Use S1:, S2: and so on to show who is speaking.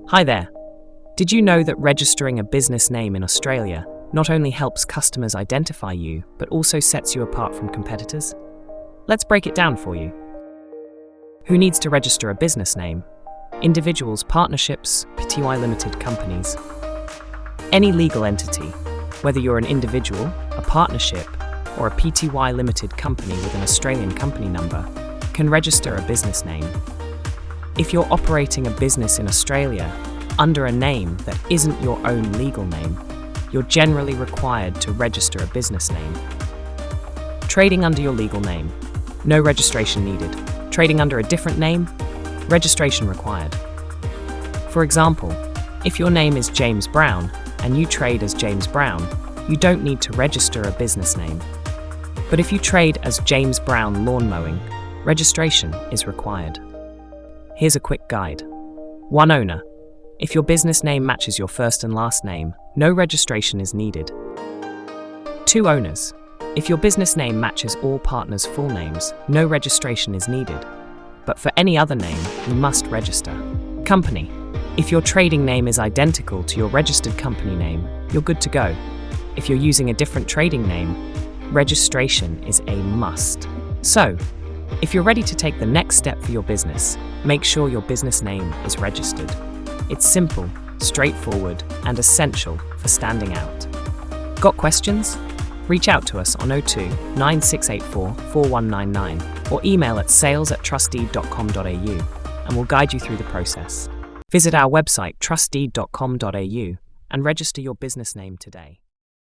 S1: Hi there. Did you know that registering a business name in Australia not only helps customers identify you, but also sets you apart from competitors? Let's break it down for you. Who needs to register a business name? Individuals, partnerships, Pty Limited companies. Any legal entity, whether you're an individual, a partnership, or a Pty Limited company with an Australian company number, can register a business name. If you're operating a business in Australia under a name that isn't your own legal name, you're generally required to register a business name. Trading under your legal name, no registration needed. Trading under a different name, registration required. For example, if your name is James Brown and you trade as James Brown, you don't need to register a business name. But if you trade as James Brown Lawn Mowing, registration is required. Here's a quick guide. 1 owner. If your business name matches your first and last name, no registration is needed. 2 owners. If your business name matches all partners' full names, no registration is needed. But for any other name, you must register. Company. If your trading name is identical to your registered company name, you're good to go. If you're using a different trading name, registration is a must. So, if you're ready to take the next step for your business, make sure your business name is registered. It's simple, straightforward, and essential for standing out. Got questions? Reach out to us on 02 9684 4199 or email at sales@trustdeed.com.au and we'll guide you through the process. Visit our website trustdeed.com.au and register your business name today.